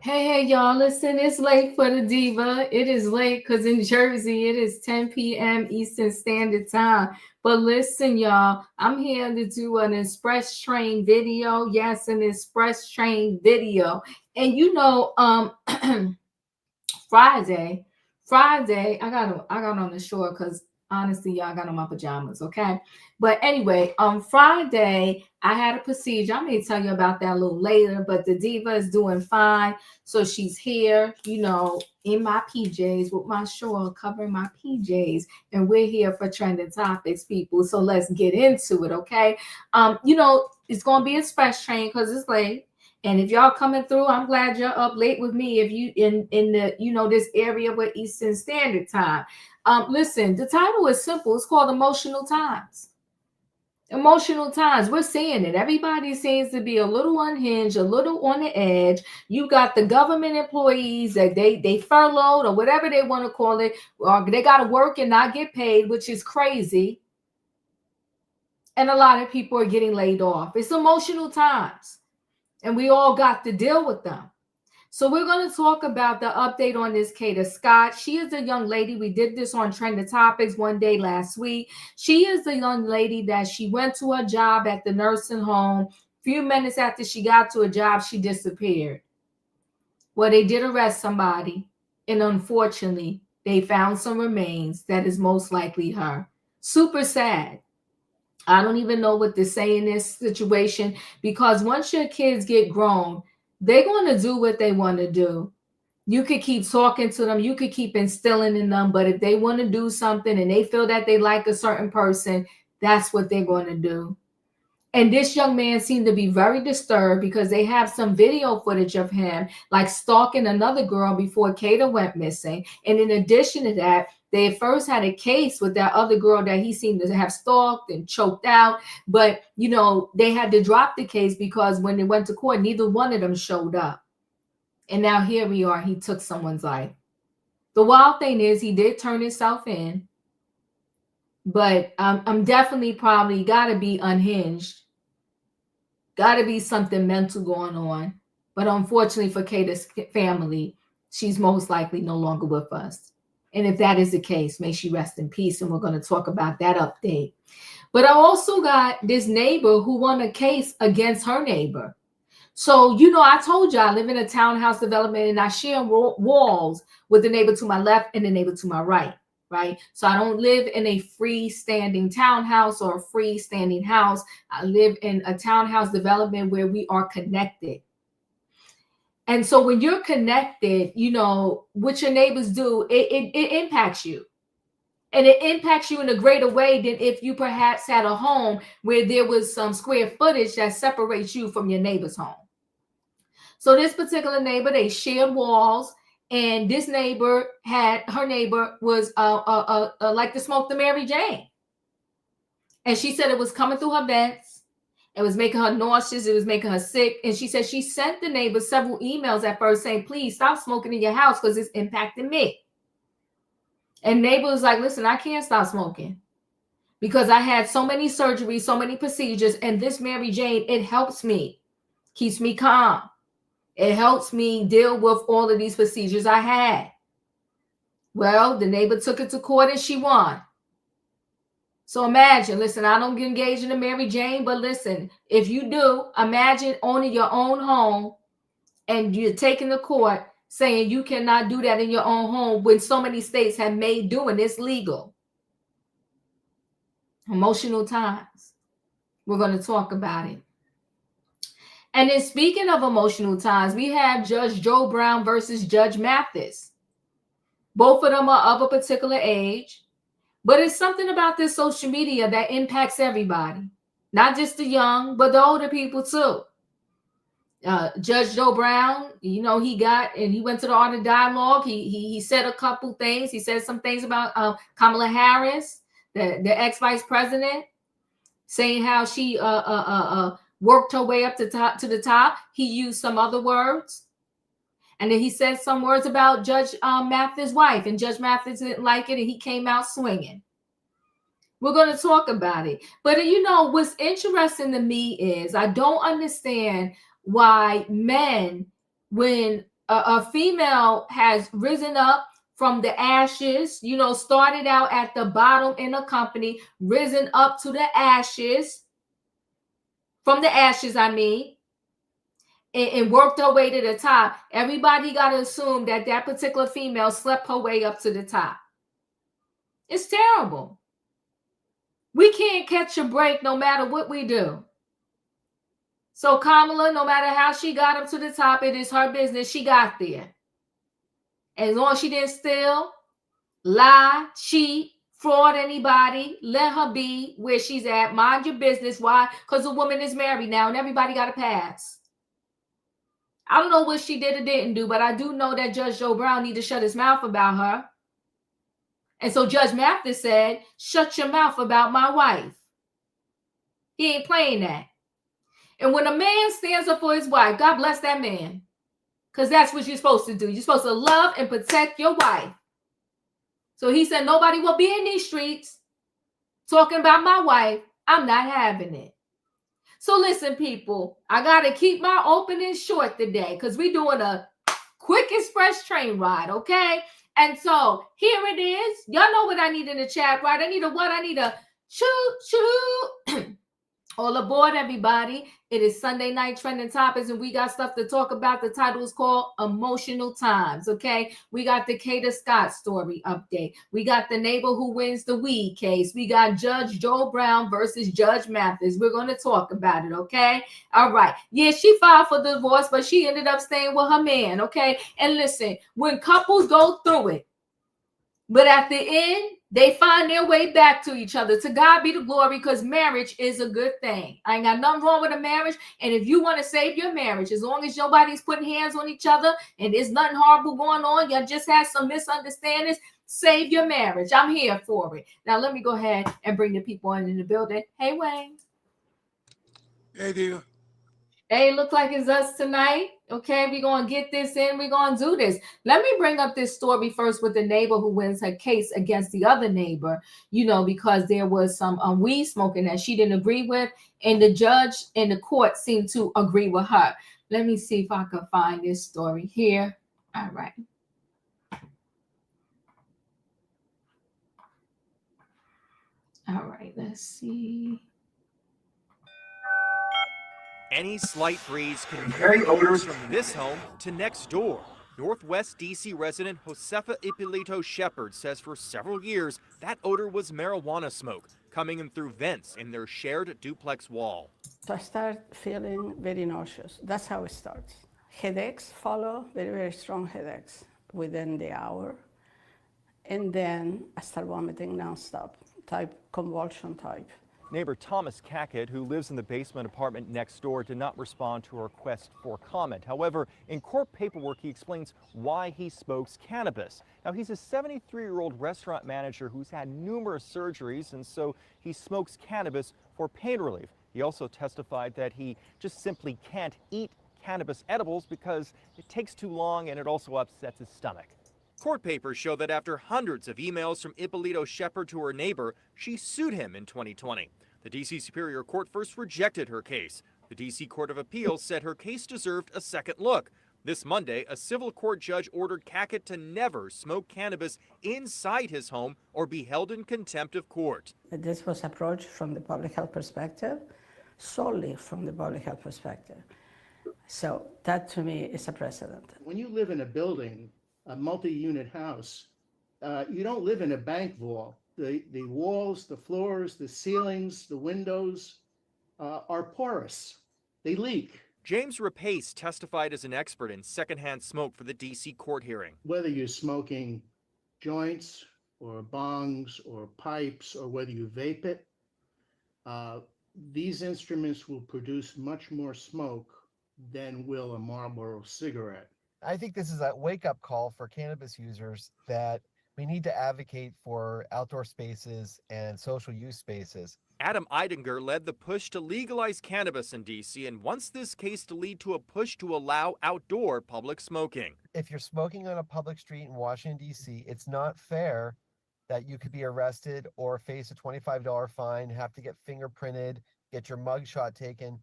Hey, y'all, listen, it's late for the diva. It is late because in Jersey it is 10 p.m. Eastern Standard Time. But listen, y'all, I'm here to do an express train video. Yes, an express train video. And Friday, I got on the shore because honestly, y'all, I got on my pajamas, okay? But anyway, on Friday, I had a procedure. I may tell you about that a little later, but the diva is doing fine. So she's here, in my PJs with my shawl covering my PJs. And we're here for trending topics, people. So let's get into it, okay? It's gonna be a express train because it's late. And if y'all coming through, I'm glad you're up late with me. If you in the this area with Eastern Standard Time, listen. The title is simple. It's called Emotional Times. Emotional times. We're seeing it. Everybody seems to be a little unhinged, a little on the edge. You got the government employees that they furloughed or whatever they want to call it, or they got to work and not get paid, which is crazy. And a lot of people are getting laid off. It's emotional times, and we all got to deal with them. So we're going to talk about the update on this Kada Scott. She is a young lady. We did this on Trending Topics one day last week. She is a young lady that she went to her job at the nursing home. A few minutes after she got to a job, she disappeared. Well, they did arrest somebody, and unfortunately, they found some remains that is most likely her. Super sad. I don't even know what to say in this situation because once your kids get grown, they're going to do what they want to do. You could keep talking to them, you could keep instilling in them, but if they want to do something and they feel that they like a certain person, that's what they're going to do. And this young man seemed to be very disturbed because they have some video footage of him like stalking another girl before Kada went missing. And in addition to that, they first had a case with that other girl that he seemed to have stalked and choked out. But, they had to drop the case because when they went to court, neither one of them showed up. And now here we are. He took someone's life. The wild thing is he did turn himself in. But I'm definitely probably got to be unhinged. Got to be something mental going on. But unfortunately for Kata's family, she's most likely no longer with us. And if that is the case, may she rest in peace. And we're going to talk about that update. But I also got this neighbor who won a case against her neighbor. So, I told you I live in a townhouse development and I share walls with the neighbor to my left and the neighbor to my right. Right. So I don't live in a freestanding townhouse or a freestanding house. I live in a townhouse development where we are connected. And so when you're connected, what your neighbors do, it impacts you. And it impacts you in a greater way than if you perhaps had a home where there was some square footage that separates you from your neighbor's home. So this particular neighbor, they shared walls, and this neighbor her neighbor was like to smoke the Mary Jane. And she said it was coming through her vents. It was making her nauseous. It was making her sick. And she said she sent the neighbor several emails at first saying, please stop smoking in your house because it's impacting me. And neighbor was like, listen, I can't stop smoking because I had so many surgeries, so many procedures. And this Mary Jane, it helps me, keeps me calm. It helps me deal with all of these procedures I had. Well, the neighbor took it to court and she won. So imagine, listen, I don't get engaged in a Mary Jane, but listen, if you do, imagine owning your own home and you're taking the court saying you cannot do that in your own home when so many states have made doing this legal. Emotional times. We're going to talk about it. And then speaking of emotional times, we have Judge Joe Brown versus Judge Mathis. Both of them are of a particular age. But it's something about this social media that impacts everybody, not just the young, but the older people too. Judge Joe Brown, he went to the Art of Dialogue. He said a couple things. He said some things about Kamala Harris, the ex-vice president, saying how she worked her way up to the top. He used some other words. And then he said some words about Judge Mathis' wife, and Judge Mathis didn't like it, and he came out swinging. We're going to talk about it. But, what's interesting to me is I don't understand why men, when a female has risen up from the ashes, started out at the bottom in a company, risen up to the ashes, from the ashes, and worked her way to the top. Everybody got to assume that particular female slept her way up to the top. It's terrible. We can't catch a break no matter what we do. So Kamala, no matter how she got up to the top, it is her business. She got there. As long as she didn't steal, lie, cheat, fraud anybody, let her be where she's at. Mind your business. Why? Because the woman is married now and everybody got a pass. I don't know what she did or didn't do, but I do know that Judge Joe Brown need to shut his mouth about her. And so Judge Mathis said, shut your mouth about my wife. He ain't playing that. And when a man stands up for his wife, God bless that man. Because that's what you're supposed to do. You're supposed to love and protect your wife. So he said, nobody will be in these streets talking about my wife. I'm not having it. So listen, people, I got to keep my opening short today because we're doing a quick express train ride, okay? And so here it is. Y'all know what I need in the chat, right? I need a what? I need a choo-choo. All aboard, everybody. It is Sunday Night Trending Topics, and we got stuff to talk about. The title is called Emotional Times, okay? We got the Kada Scott story update. We got the neighbor who wins the weed case. We got Judge Joe Brown versus Judge Mathis. We're going to talk about it, okay? All right. Yeah, she filed for divorce, but she ended up staying with her man, okay? And listen, when couples go through it, but at the end, they find their way back to each other. To God be the glory, because marriage is a good thing. I ain't got nothing wrong with a marriage. And if you want to save your marriage, as long as nobody's putting hands on each other and there's nothing horrible going on, you just had some misunderstandings, save your marriage. I'm here for it. Now, let me go ahead and bring the people in the building. Hey, Wayne. Hey, Diva. Hey, look like it's us tonight. Okay, we're going to get this in. We're going to do this. Let me bring up this story first with the neighbor who wins her case against the other neighbor, because there was some weed smoking that she didn't agree with, and the judge in the court seemed to agree with her. Let me see if I can find this story here. All right. All right, let's see. Any slight breeze can carry odors from this home to next door. Northwest D.C. resident Josefa Ippolito Shepard says for several years that odor was marijuana smoke coming in through vents in their shared duplex wall. So I start feeling very nauseous. That's how it starts. Headaches follow, very, very strong headaches within the hour. And then I start vomiting nonstop, convulsion type. Neighbor Thomas Cackett, who lives in the basement apartment next door, did not respond to a request for comment. However, in court paperwork, he explains why he smokes cannabis. Now, he's a 73-year-old restaurant manager who's had numerous surgeries, and so he smokes cannabis for pain relief. He also testified that he just simply can't eat cannabis edibles because it takes too long and it also upsets his stomach. Court papers show that after hundreds of emails from Ippolito Shepard to her neighbor, she sued him in 2020. The D.C. Superior Court first rejected her case. The D.C. Court of Appeals said her case deserved a second look. This Monday, a civil court judge ordered Cackett to never smoke cannabis inside his home or be held in contempt of court. This was approached from the public health perspective, solely from the public health perspective. So that to me is a precedent. When you live in a building, a multi-unit house, you don't live in a bank vault. The walls, the floors, the ceilings, the windows are porous. They leak. James Rapace testified as an expert in secondhand smoke for the D.C. court hearing. Whether you're smoking joints or bongs or pipes or whether you vape it, these instruments will produce much more smoke than will a Marlboro cigarette. I think this is a wake-up call for cannabis users that we need to advocate for outdoor spaces and social use spaces. Adam Eidinger led the push to legalize cannabis in D.C. and wants this case to lead to a push to allow outdoor public smoking. If you're smoking on a public street in Washington, D.C., it's not fair that you could be arrested or face a $25 fine, have to get fingerprinted, get your mugshot taken.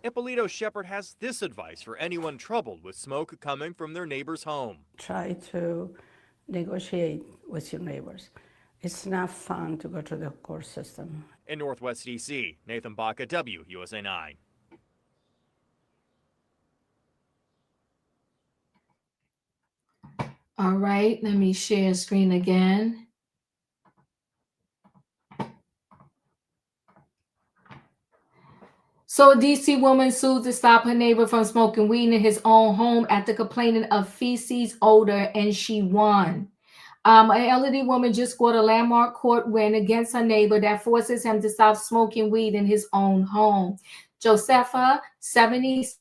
Ippolito Shepard has this advice for anyone troubled with smoke coming from their neighbor's home. Try to negotiate with your neighbors. It's not fun to go to the court system. In Northwest D.C., Nathan Baca, WUSA 9. All right, let me share screen again. So a DC woman sued to stop her neighbor from smoking weed in his own home after complaining of feces odor, and she won. An elderly woman just scored a landmark court win against her neighbor that forces him to stop smoking weed in his own home. Josepha, 76,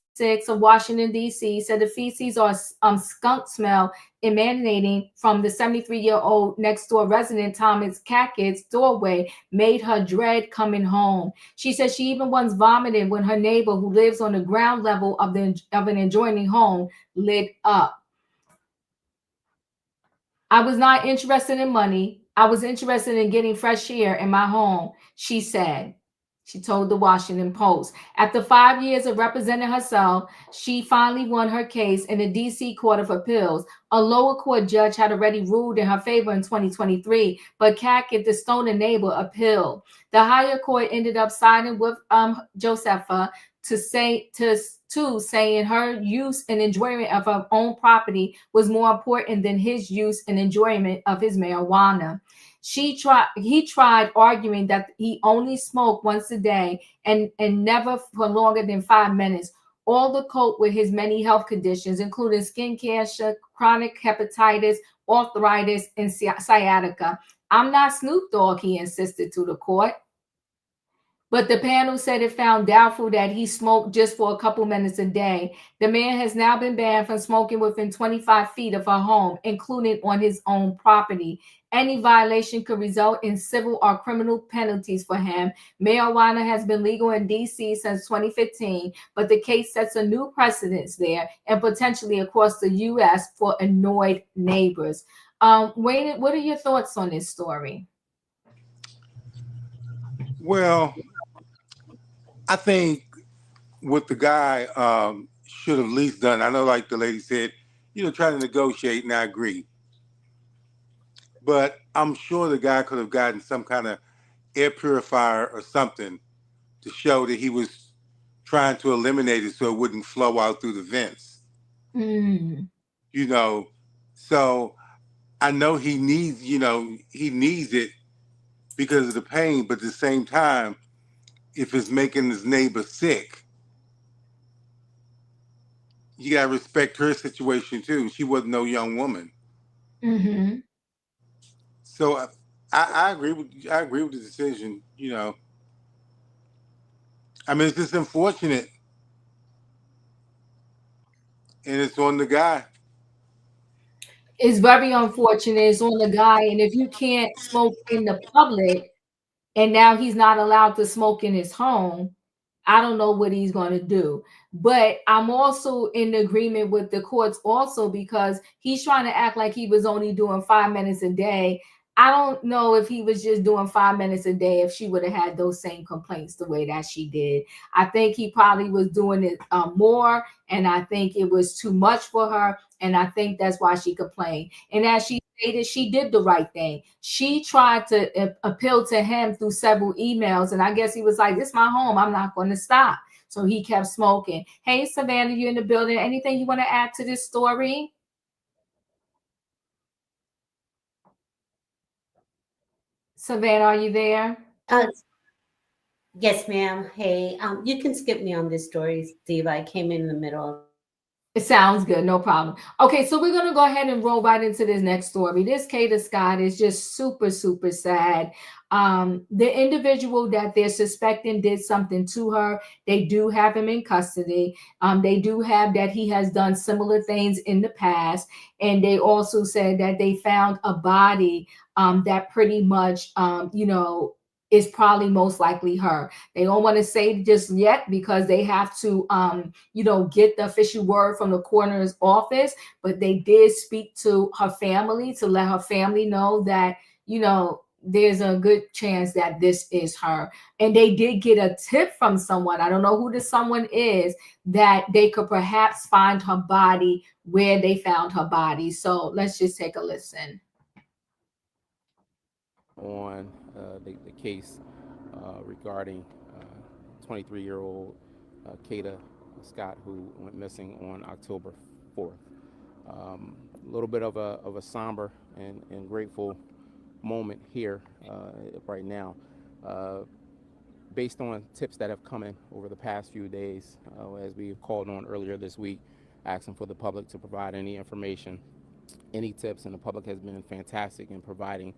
of Washington, D.C., said the feces or skunk smell emanating from the 73-year-old next-door resident Thomas Cackett's doorway made her dread coming home. She said she even once vomited when her neighbor, who lives on the ground level of an adjoining home, lit up. I was not interested in money. I was interested in getting fresh air in my home, she said. She told the Washington Post. After 5 years of representing herself, she finally won her case in the D.C. Court of Appeals. A lower court judge had already ruled in her favor in 2023, but Cackett, the stoner neighbor, appealed. The higher court ended up siding with Josepha saying her use and enjoyment of her own property was more important than his use and enjoyment of his marijuana. He tried arguing that he only smoked once a day and never for longer than 5 minutes, all to cope with his many health conditions, including skin cancer, chronic hepatitis, arthritis, and sciatica. I'm not Snoop Dogg, he insisted to the court. But the panel said it found doubtful that he smoked just for a couple minutes a day. The man has now been banned from smoking within 25 feet of her home, including on his own property. Any violation could result in civil or criminal penalties for him. Marijuana has been legal in D.C. since 2015, but the case sets a new precedence there and potentially across the U.S. for annoyed neighbors. Wayne, what are your thoughts on this story? Well, I think what the guy should have at least done, I know, like the lady said, trying to negotiate, and I agree. But I'm sure the guy could have gotten some kind of air purifier or something to show that he was trying to eliminate it so it wouldn't flow out through the vents. So I know he needs it because of the pain, but at the same time, if it's making his neighbor sick, you gotta respect her situation too. She wasn't no young woman. Mm-hmm. So I agree with the decision. I mean, it's just unfortunate, and it's on the guy. It's very unfortunate. It's on the guy, and if you can't smoke in the public, and now he's not allowed to smoke in his home, I don't know what he's going to do. But I'm also in agreement with the courts also because he's trying to act like he was only doing 5 minutes a day. I don't know if he was just doing 5 minutes a day if she would have had those same complaints the way that she did. I think he probably was doing it more, and I think it was too much for her, and I think that's why she complained. And as she stated, she did the right thing. She tried to appeal to him through several emails, and I guess he was like, "This is my home. I'm not going to stop." So he kept smoking. Hey, Savannah, you in the building? Anything you want to add to this story? Savannah, are you there? Yes, ma'am. Hey, you can skip me on this story, Steve. I came in the middle. It sounds good. No problem. Okay, so we're going to go ahead and roll right into this next story. This Kada Scott is just super, super sad. The individual that they're suspecting did something to her. They do have him in custody. They do have that he has done similar things in the past. And they also said that they found a body that pretty much, is probably most likely her. They don't want to say just yet because they have to, get the official word from the coroner's office. But they did speak to her family to let her family know that, there's a good chance that this is her. And they did get a tip from someone. I don't know who the someone is, that they could perhaps find her body where they found her body. So let's just take a listen. On the case regarding 23-year-old Kada Scott, who went missing on October 4th. A little bit of a somber and grateful moment here right now. Based on tips that have come in over the past few days, as we called on earlier this week, asking for the public to provide any information, any tips, and the public has been fantastic in providing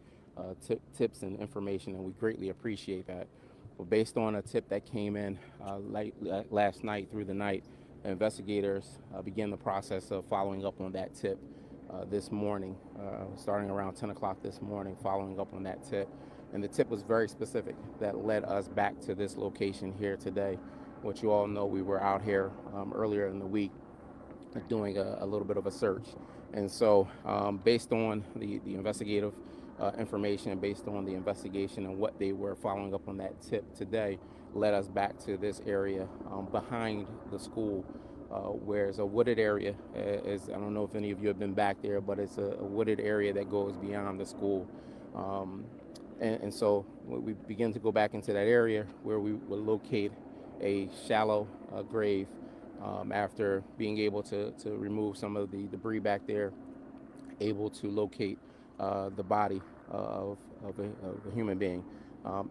tips and information, and we greatly appreciate that. But based on a tip that came in last night through the night, investigators began the process of following up on that tip this morning, starting around 10 o'clock this morning, following up on that tip. And the tip was very specific that led us back to this location here today, which you all know we were out here earlier in the week doing a little bit of a search. And so based on the investigative information, based on the investigation and what they were following up on that tip today, led us back to this area behind the school, where it's a wooded area. I don't know if any of you have been back there, but it's a wooded area that goes beyond the school. And so we begin to go back into that area where we will locate a shallow grave after being able to remove some of the debris back there, able to locate the body of a human being.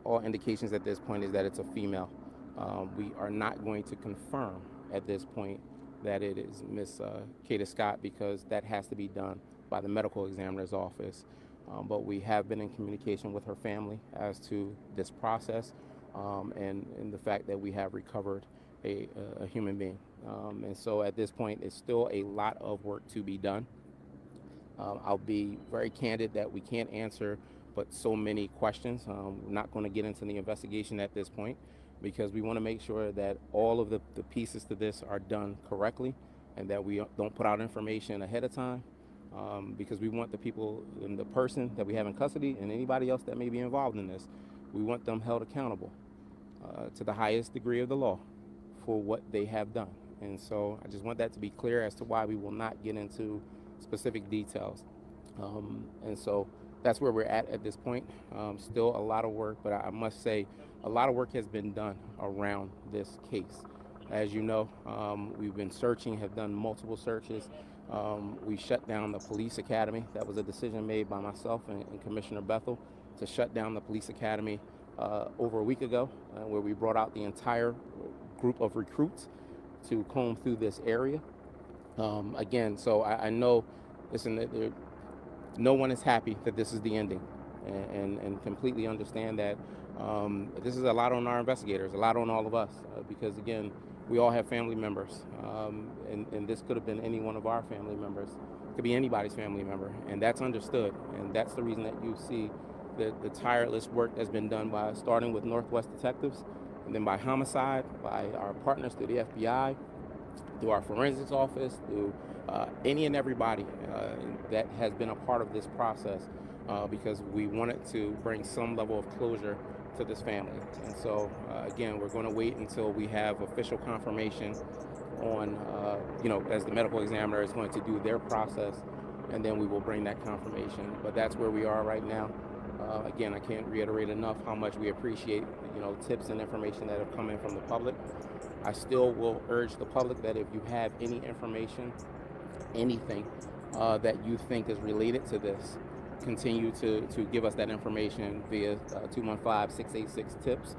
All indications at this point is that it's a female. We are not going to confirm at this point that it is Miss Kada Scott, because that has to be done by the medical examiner's office. But we have been in communication with her family as to this process and the fact that we have recovered a human being. And so at this point, it's still a lot of work to be done. I'll be very candid that we can't answer but so many questions. We're not going to get into the investigation at this point because we want to make sure that all of the pieces to this are done correctly and that we don't put out information ahead of time. Because we want the people and the person that we have in custody and anybody else that may be involved in this, we want them held accountable to the highest degree of the law for what they have done. And so I just want that to be clear as to why we will not get into specific details. And so that's where we're at this point. Still a lot of work, but I must say a lot of work has been done around this case. As you know, we've been searching, have done multiple searches. We shut down the police academy. That was a decision made by myself and Commissioner Bethel to shut down the police academy over a week ago, where we brought out the entire group of recruits to comb through this area. Again, so I know, listen, no one is happy that this is the ending, and completely understand that this is a lot on our investigators, a lot on all of us, because again, we all have family members, and this could have been any one of our family members. It could be anybody's family member, and that's understood. And that's the reason that you see the tireless work that's been done by starting with Northwest Detectives, and then by homicide, by our partners through the FBI, through our forensics office, through any and everybody that has been a part of this process, because we wanted to bring some level of closure to this family. And so again, we're going to wait until we have official confirmation on, as the medical examiner is going to do their process, and then we will bring that confirmation. But that's where we are right now. Again, I can't reiterate enough how much we appreciate, tips and information that have come in from the public. I still will urge the public that if you have any information, anything that you think is related to this, continue to give us that information via 215-686-TIPS.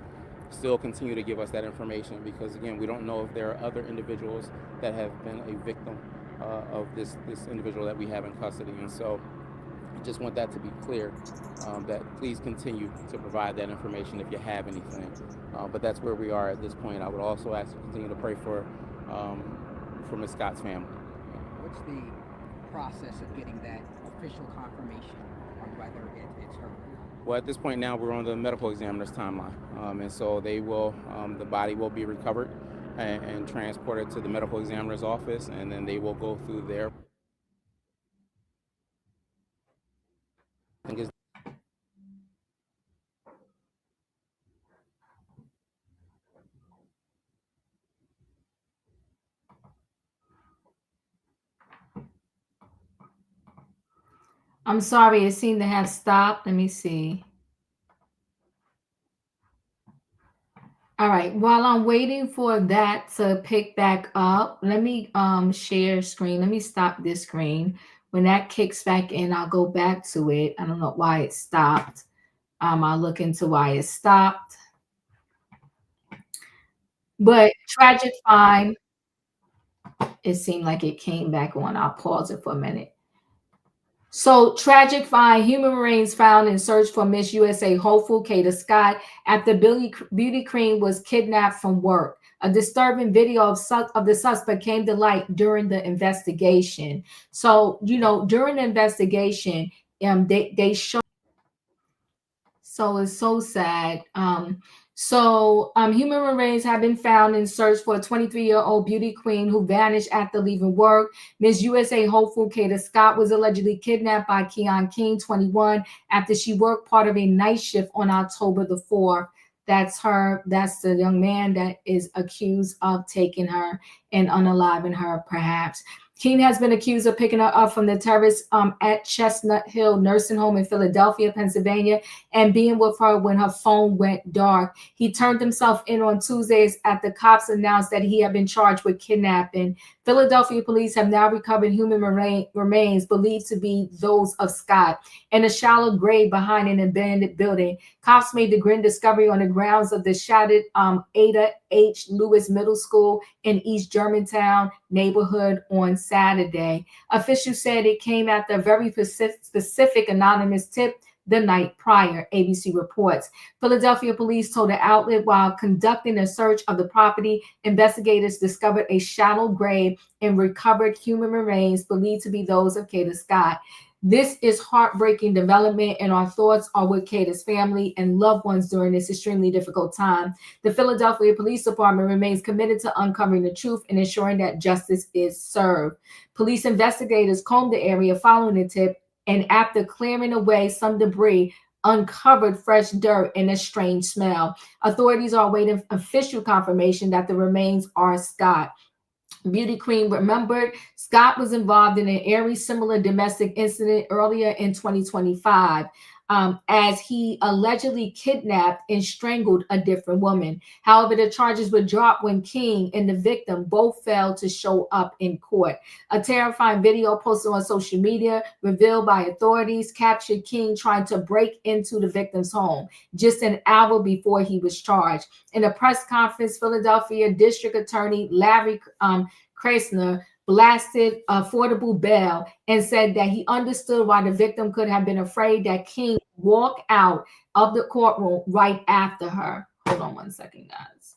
Still continue to give us that information because, again, we don't know if there are other individuals that have been a victim of this individual that we have in custody. And so I just want that to be clear, that please continue to provide that information if you have anything. But that's where we are at this point. I would also ask you to continue to pray for Ms. Scott's family. What's the process of getting that official confirmation on whether it's her? Well, at this point now, we're on the medical examiner's timeline. And so they will, the body will be recovered and transported to the medical examiner's office, and then they will go through their I'm sorry, it seemed to have stopped. Let me see. All right, while I'm waiting for that to pick back up, let me share screen. Let me stop this screen. When that kicks back in, I'll go back to it. I don't know why it stopped. I'll look into why it stopped. But tragic find, it seemed like it came back on. I'll pause it for a minute. So tragic find: human remains found in search for Miss USA hopeful Kada Scott after beauty queen was kidnapped from work. A disturbing video of the suspect came to light during the investigation. So during the investigation, they showed. So it's so sad. Human remains have been found in search for a 23-year-old beauty queen who vanished after leaving work. Miss USA hopeful Kada Scott was allegedly kidnapped by Keon King, 21, after she worked part of a night shift on October the 4th. That's her. That's the young man that is accused of taking her and unaliving her, perhaps. Keene has been accused of picking her up from the terrace at Chestnut Hill Nursing Home in Philadelphia, Pennsylvania, and being with her when her phone went dark. He turned himself in on Tuesdays after cops announced that he had been charged with kidnapping. Philadelphia police have now recovered human remains believed to be those of Scott in a shallow grave behind an abandoned building. Cops made the grim discovery on the grounds of the shattered Ada H. Lewis Middle School in East Germantown neighborhood on Saturday. Officials said it came after a very specific anonymous tip the night prior, ABC reports. Philadelphia police told the outlet while conducting a search of the property, investigators discovered a shallow grave and recovered human remains believed to be those of Kada Scott. This is heartbreaking development, and our thoughts are with Kada's family and loved ones during this extremely difficult time. The Philadelphia Police Department remains committed to uncovering the truth and ensuring that justice is served. Police investigators combed the area following the tip, and after clearing away some debris, uncovered fresh dirt and a strange smell. Authorities are awaiting official confirmation that the remains are Scott. Beauty Queen remembered Scott was involved in an eerie similar domestic incident earlier in 2025 as he allegedly kidnapped and strangled a different woman. However, the charges were dropped when King and the victim both failed to show up in court. A terrifying video posted on social media revealed by authorities captured King trying to break into the victim's home just an hour before he was charged. In a press conference, Philadelphia District Attorney Larry Krasner blasted affordable bail and said that he understood why the victim could have been afraid that King would walk out of the courtroom right after her. Hold on one second, guys.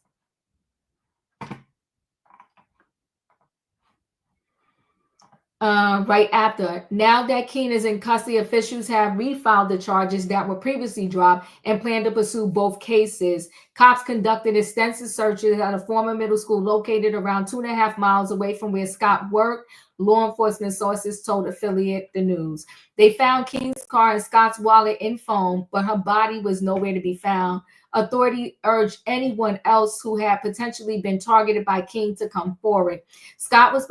Right after. Now that Keene is in custody, officials have refiled the charges that were previously dropped and plan to pursue both cases. Cops conducted extensive searches at a former middle school located around 2.5 miles away from where Scott worked. Law enforcement sources told affiliate The News. They found Keene's car and Scott's wallet and phone, but her body was nowhere to be found. Authority urged anyone else who had potentially been targeted by King to come forward. Scott was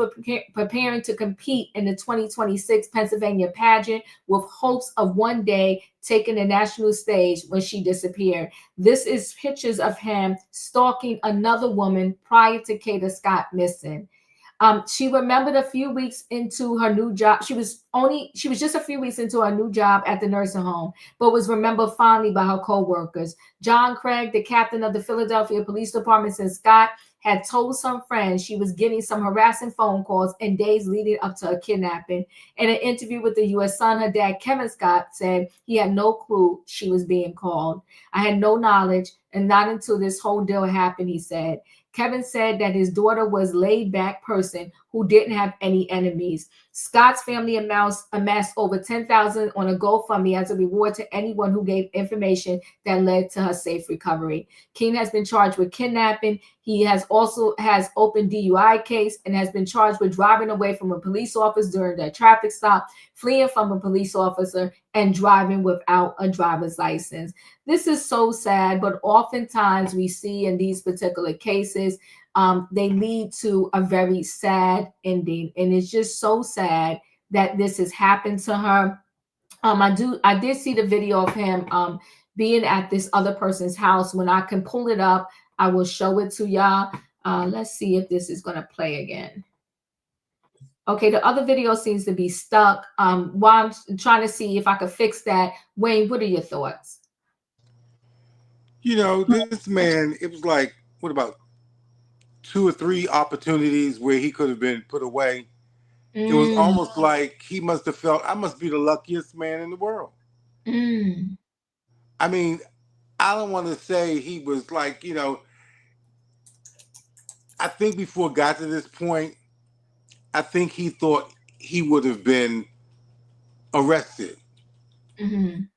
preparing to compete in the 2026 Pennsylvania pageant with hopes of one day taking the national stage when she disappeared. This is pictures of him stalking another woman prior to Kada Scott missing. She remembered a few weeks into her new job. She was just a few weeks into her new job at the nursing home, but was remembered fondly by her co-workers. John Craig, the captain of the Philadelphia Police Department, said Scott had told some friends she was getting some harassing phone calls in days leading up to her kidnapping. In an interview with the U.S. Sun, her dad, Kevin Scott, said he had no clue she was being called. I had no knowledge, and not until this whole deal happened, he said. Kevin said that his daughter was a laid-back person who didn't have any enemies. Scott's family amassed over $10,000 on a GoFundMe as a reward to anyone who gave information that led to her safe recovery. King has been charged with kidnapping. He has open DUI case and has been charged with driving away from a police officer during a traffic stop, fleeing from a police officer, and driving without a driver's license. This is so sad, but oftentimes we see in these particular cases, they lead to a very sad ending. And it's just so sad that this has happened to her. I did see the video of him being at this other person's house. When I can pull it up, I will show it to y'all. Let's see if this is gonna play again. Okay, the other video seems to be stuck. While I'm trying to see if I could fix that, Wayne, what are your thoughts? You know, this man, it was like, what about 2 or 3 opportunities where he could have been put away? It was Mm, almost like he must have felt, I must be the luckiest man in the world. mm, I mean, I don't want to say he was like, you know, I think before it got to this point, I think he thought he would have been arrested mm,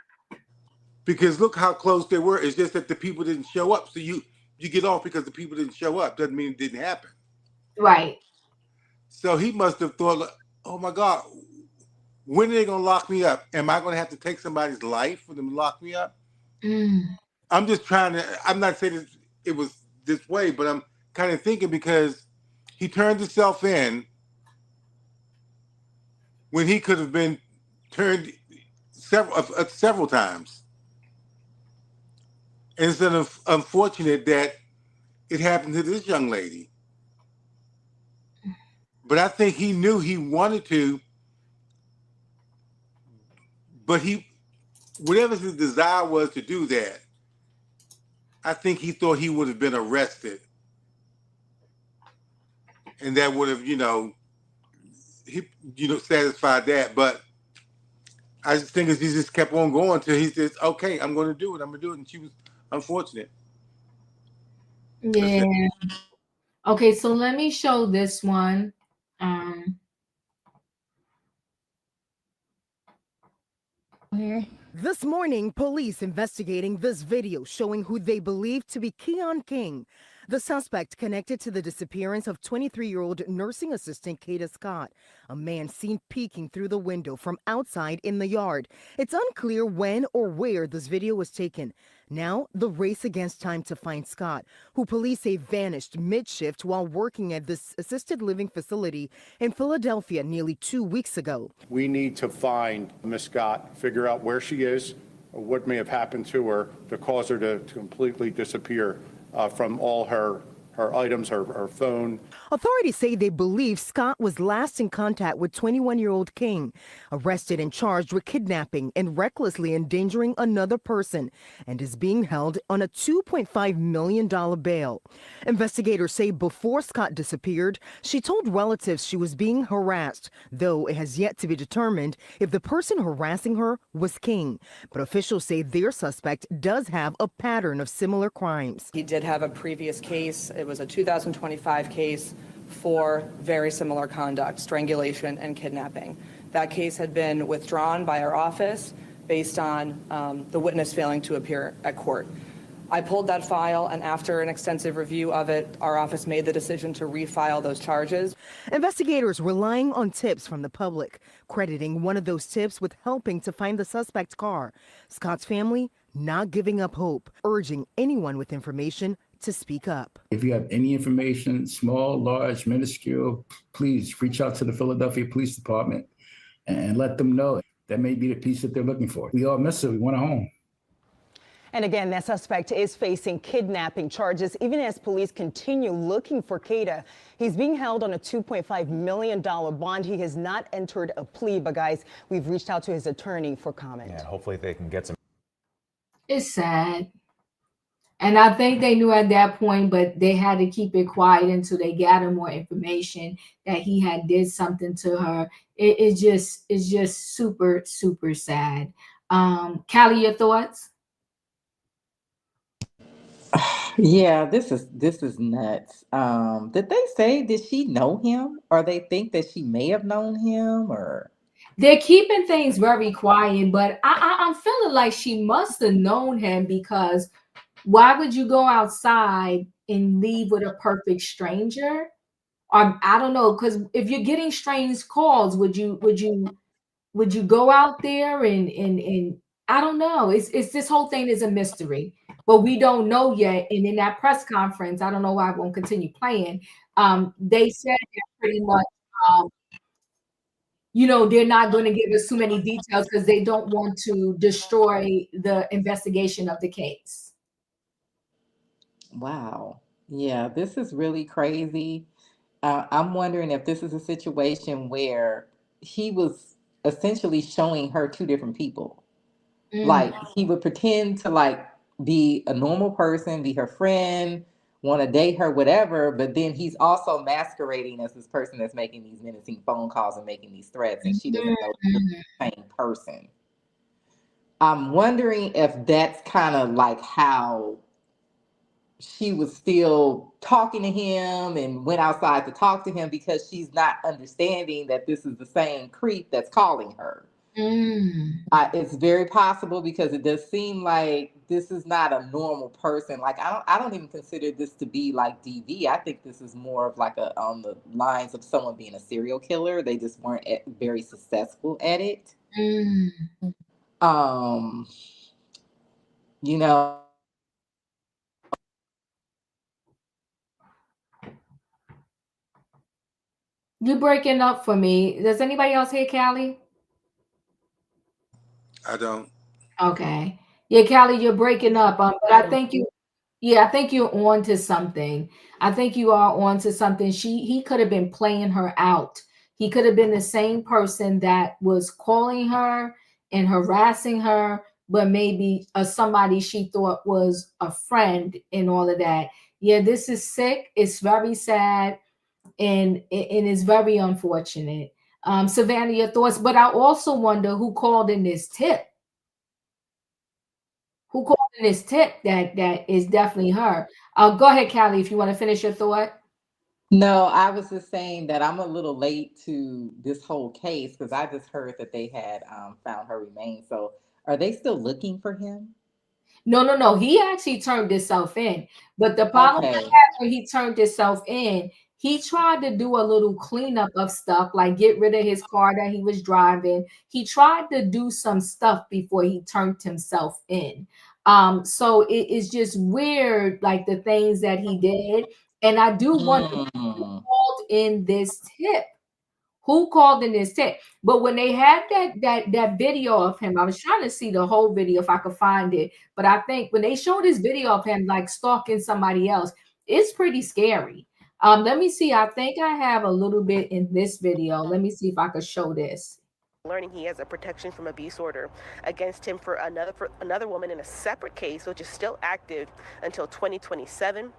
because look how close they were. It's just that the people didn't show up. So you get off because the people didn't show up. Doesn't mean it didn't happen. right. So he must have thought, oh my God, when are they going to lock me up? Am I going to have to take somebody's life for them to lock me up? Mm, I'm just trying to, I'm not saying it was this way, but I'm kind of thinking because he turned himself in when he could have been turned several times. And it's unfortunate that it happened to this young lady. But I think he knew he wanted to, but whatever his desire was to do that, I think he thought he would have been arrested. And that would have, satisfied that. But I just think as he just kept on going until he says, okay, I'm going to do it. I'm going to do it. And she was unfortunate. yeah. Okay, so let me show this one. Um, This morning, police investigating this video showing who they believe to be Keon King, the suspect connected to the disappearance of 23-year-old nursing assistant Kada Scott, a man seen peeking through the window from outside in the yard. It's unclear when or where this video was taken. Now, the race against time to find Scott, who police say vanished mid-shift while working at this assisted living facility in Philadelphia nearly 2 weeks ago. We need to find Miss Scott, figure out where she is, or what may have happened to her to cause her to completely disappear from all her items, her phone. Authorities say they believe Scott was last in contact with 21-year-old King, arrested and charged with kidnapping and recklessly endangering another person, and is being held on a $2.5 million bail. Investigators say before Scott disappeared, she told relatives she was being harassed, though it has yet to be determined if the person harassing her was King. But officials say their suspect does have a pattern of similar crimes. He did have a previous case. It was a 2025 case for very similar conduct, strangulation and kidnapping. That case had been withdrawn by our office based on the witness failing to appear at court. I pulled that file, and after an extensive review of it, our office made the decision to refile those charges. Investigators relying on tips from the public, crediting one of those tips with helping to find the suspect's car. Scott's family not giving up hope, urging anyone with information to speak up. If you have any information, small, large, minuscule, please reach out to the Philadelphia Police Department and let them know that may be the piece that they're looking for. We all miss her. We want her home. And again, that suspect is facing kidnapping charges, even as police continue looking for Kada. He's being held on a $2.5 million bond. He has not entered a plea, but guys, we've reached out to his attorney for comment. Yeah, hopefully they can get some. it's sad. And I think they knew at that point, but they had to keep it quiet until they gathered more information that he had did something to her. It's just super, super sad. Callie, your thoughts? Yeah, this is nuts. Did they say, did she know him, or they think that she may have known him, or? They're keeping things very quiet, but I'm feeling like she must have known him, because why would you go outside and leave with a perfect stranger? Or I don't know, because if you're getting strange calls, would you go out there and I don't know. It's this whole thing is a mystery, but we don't know yet. And in that press conference, I don't know why I won't continue playing. They said that pretty much. they're not going to give us too many details because they don't want to destroy the investigation of the case. Wow. Yeah, this is really crazy. I'm wondering if this is a situation where he was essentially showing her two different people. Mm. Like he would pretend to like be a normal person, be her friend, want to date her, whatever, but then he's also masquerading as this person that's making these menacing phone calls and making these threats, and she doesn't know this is the same person. I'm wondering if that's kind of like how she was still talking to him and went outside to talk to him because she's not understanding that this is the same creep that's calling her. Mm. It's very possible because it does seem like this is not a normal person. Like I don't even consider this to be like DV. I think this is more of like a on the lines of someone being a serial killer. They just weren't very successful at it. Mm. Um, you know, You're breaking up for me. Does anybody else hear Callie? I don't. Okay. Yeah, Callie, you're breaking up. But I think you, yeah, I think you're on to something. I think you are on to something. He could have been playing her out. He could have been the same person that was calling her and harassing her, but maybe somebody she thought was a friend and all of that. Yeah, this is sick. It's very sad, and it's very unfortunate. Savannah, your thoughts? But I also wonder who called in this tip. Who called in this tip that is definitely her. Go ahead, Callie, if you want to finish your thought. no, I was just saying that I'm a little late to this whole case because I just heard that they had found her remains. So are they still looking for him? No. He actually turned himself in. But the problem Okay. I had when he turned himself in, he tried to do a little cleanup of stuff, like get rid of his car that he was driving. He tried to do some stuff before he turned himself in. So it is just weird, like the things that he did. And I do wonder who Mm. called in this tip. Who called in this tip? But when they had that video of him, I was trying to see the whole video if I could find it. But I think when they showed this video of him like stalking somebody else, it's pretty scary. Let me see. I think I have a little bit in this video. Let me see if I could show this. Learning he has a protection from abuse order against him for another woman in a separate case, which is still active until 2027.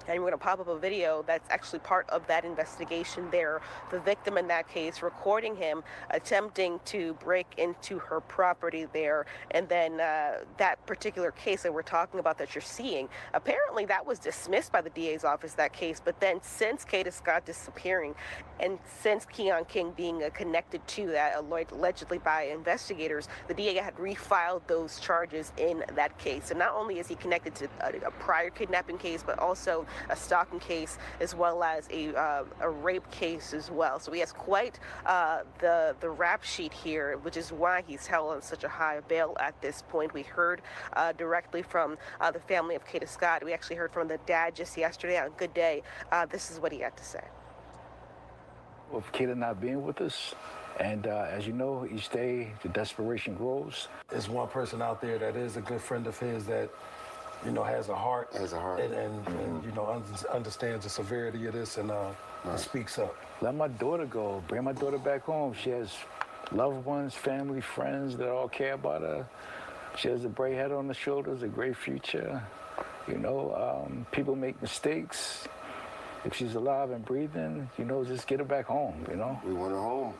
And we're going to pop up a video that's actually part of that investigation there. The victim in that case recording him attempting to break into her property there. And then that particular case that we're talking about that you're seeing, apparently that was dismissed by the DA's office, that case. But then since Kada Scott disappearing and since Keon King being connected to that, allegedly by investigators, the DA had refiled those charges in that case. And not only is he connected to a prior kidnapping case, but also a stalking case, as well as a rape case as well. So he has quite the rap sheet here, which is why he's held on such a high bail at this point. We heard directly from the family of Kada Scott. We actually heard from the dad just yesterday on Good Day. This is what he had to say. With Kada not being with us, and as you know, each day the desperation grows. There's one person out there that is a good friend of his that, you know, has a heart, and you know, understands the severity of this and speaks up. Let my daughter go. Bring my daughter back home. She has loved ones, family, friends that all care about her. She has a bright head on her shoulders, a great future. You know, people make mistakes. If she's alive and breathing, you know, just get her back home, you know? We want her home.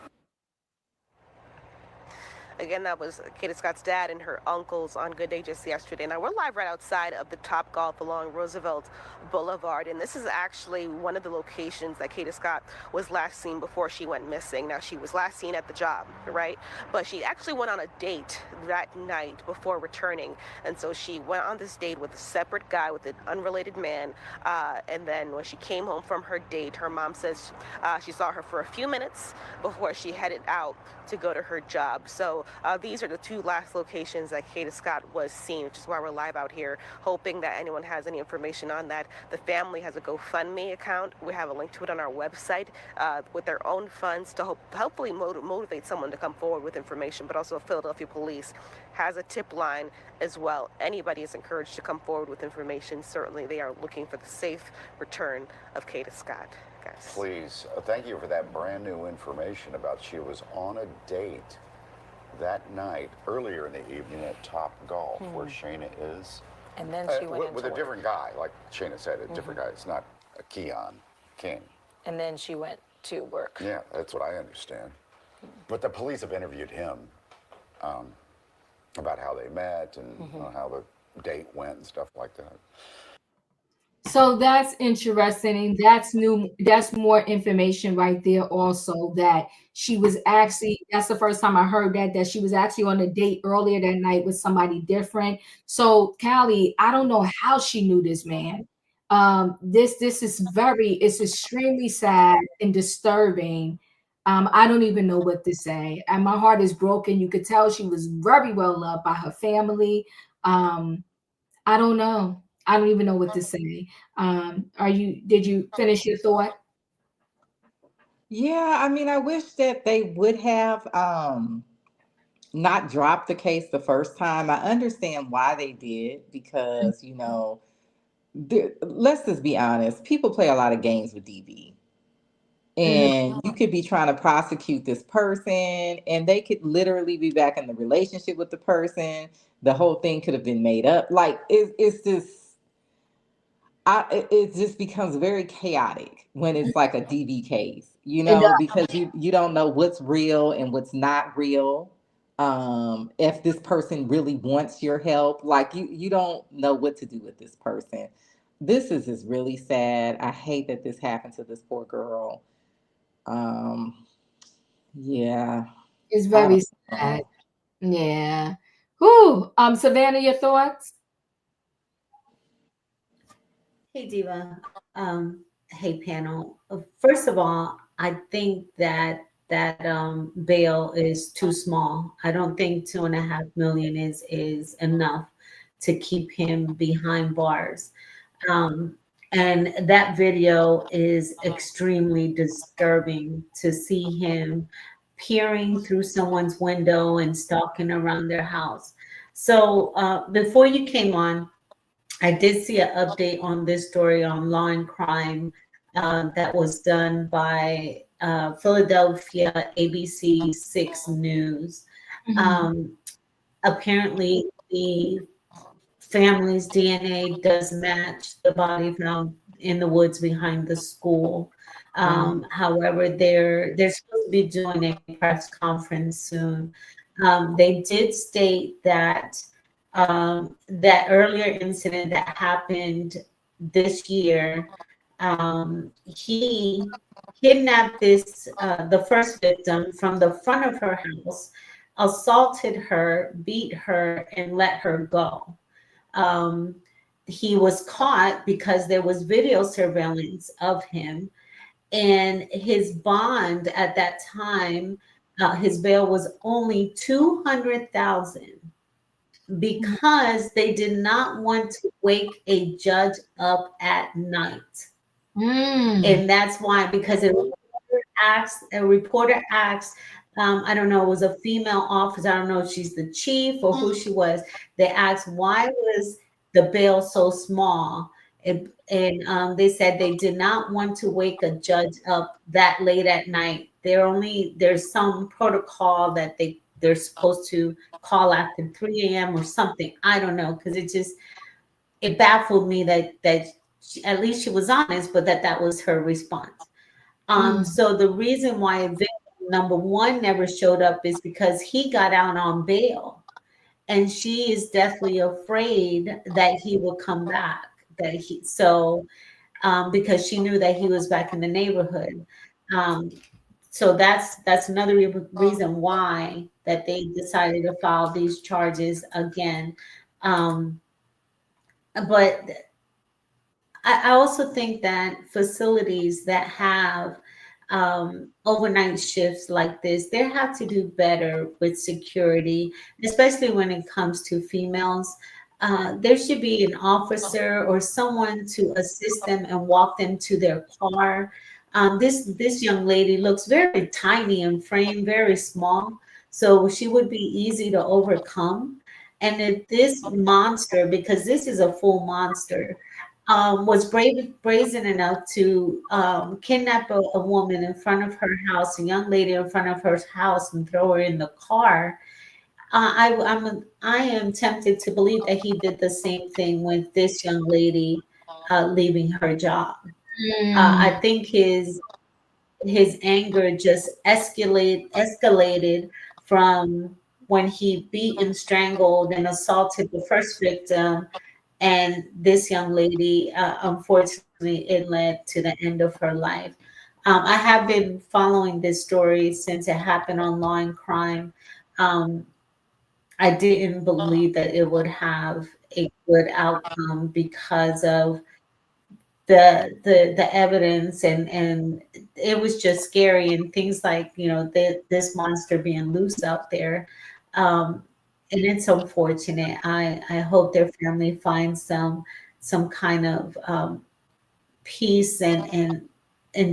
Again, that was Kada Scott's dad and her uncles on Good Day just yesterday. Now, we're live right outside of the Topgolf along Roosevelt Boulevard, and this is actually one of the locations that Kada Scott was last seen before she went missing. Now, she was last seen at the job, right? But she actually went on a date that night before returning, and so she went on this date with a separate guy, with an unrelated man, and then when she came home from her date, her mom says she saw her for a few minutes before she headed out to go to her job. So these are the two last locations that Kada Scott was seen, which is why we're live out here, hoping that anyone has any information on that. The family has a GoFundMe account. We have a link to it on our website with their own funds to hopefully motivate someone to come forward with information, but also Philadelphia Police has a tip line as well. Anybody is encouraged to come forward with information. Certainly they are looking for the safe return of Kada Scott. Guys. Please, thank you for that brand new information about she was on a date that night, earlier in the evening at Top Golf, where Shayna is. And then she went with a different guy, like Shayna said, a different guy. It's not a Keon King. And then she went to work. Yeah, that's what I understand. But the police have interviewed him about how they met and how the date went and stuff like that. So that's interesting, and that's new. That's more information right there. Also, that she was actually, that's the first time I heard that she was actually on a date earlier that night with somebody different. So, Callie, I don't know how she knew this man. This is it's extremely sad and disturbing. I don't even know what to say, and my heart is broken. You could tell she was very well loved by her family. I don't know. I don't even know what to say. Did you finish your thought? Yeah, I mean, I wish that they would have not dropped the case the first time. I understand why they did, because, let's just be honest, people play a lot of games with DV. And you could be trying to prosecute this person, and they could literally be back in the relationship with the person. The whole thing could have been made up. Like, it's just, it just becomes very chaotic when it's like a DV case, because you don't know what's real and what's not real. If this person really wants your help, like you don't know what to do with this person. This is just really sad. I hate that this happened to this poor girl. Yeah. It's very sad. Yeah. Whew. Savannah, your thoughts? Hey, Diva. Hey, panel. First of all, I think that bail is too small. I don't think $2.5 million is enough to keep him behind bars. And that video is extremely disturbing, to see him peering through someone's window and stalking around their house. So before you came on, I did see an update on this story on Law and Crime that was done by Philadelphia ABC 6 News. Apparently, the family's DNA does match the body found in the woods behind the school. However, they're supposed to be doing a press conference soon. They did state that that earlier incident that happened this year, he kidnapped the first victim from the front of her house, assaulted her, beat her, and let her go. He was caught because there was video surveillance of him, and his bond at that time, his bail was only $200,000, because they did not want to wake a judge up at night. And that's why, because a reporter asked, I don't know, it was a female officer, I don't know if she's the chief or who she was. They asked, why was the bail so small? And they said they did not want to wake a judge up that late at night. There's some protocol that they're supposed to call after 3 a.m. or something. I don't know, because it baffled me that she, at least she was honest, but that was her response. So the reason why victim number one never showed up is because he got out on bail, and she is deathly afraid that he will come back. Because she knew that he was back in the neighborhood. So that's another reason why that they decided to file these charges again. But I also think that facilities that have overnight shifts like this, they have to do better with security, especially when it comes to females. There should be an officer or someone to assist them and walk them to their car. This young lady looks very tiny in frame, very small, so she would be easy to overcome. And if this monster, because this is a full monster, was brazen enough to kidnap a woman in front of her house, a young lady in front of her house, and throw her in the car. I am tempted to believe that he did the same thing with this young lady leaving her job. I think his anger just escalated from when he beat and strangled and assaulted the first victim, and this young lady, unfortunately, it led to the end of her life. I have been following this story since it happened on Law and Crime. I didn't believe that it would have a good outcome because of the evidence, and it was just scary, and things like, this monster being loose out there. And it's unfortunate. I hope their family finds some kind of peace and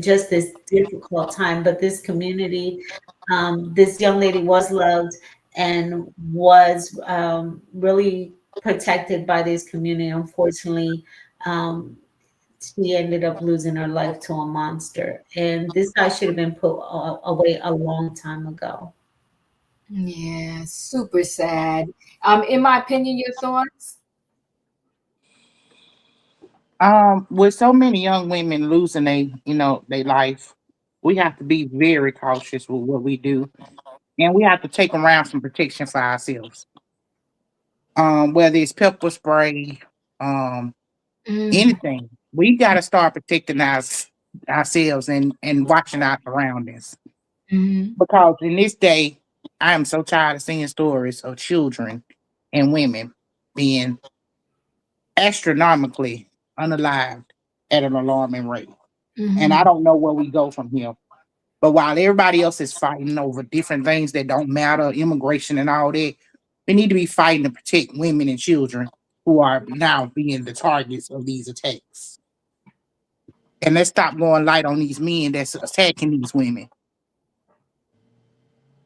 just this difficult time. But this community, this young lady was loved and was really protected by this community. Unfortunately, she ended up losing her life to a monster, and this guy should have been put away a long time ago. Yeah, super sad. In my opinion, your thoughts? With so many young women losing their life, we have to be very cautious with what we do, and we have to take around some protection for ourselves. Whether it's pepper spray, um, Mm, anything, we got to start protecting ourselves and watching our surroundings. mhm. Because in this day, I am so tired of seeing stories of children and women being astronomically unalived at an alarming rate. And I Mhm. don't know where we go from here. But while everybody else is fighting over different things that don't matter, immigration and all that, we need to be fighting to protect women and children who are now being the targets of these attacks. And let's stop going light on these men that's attacking these women.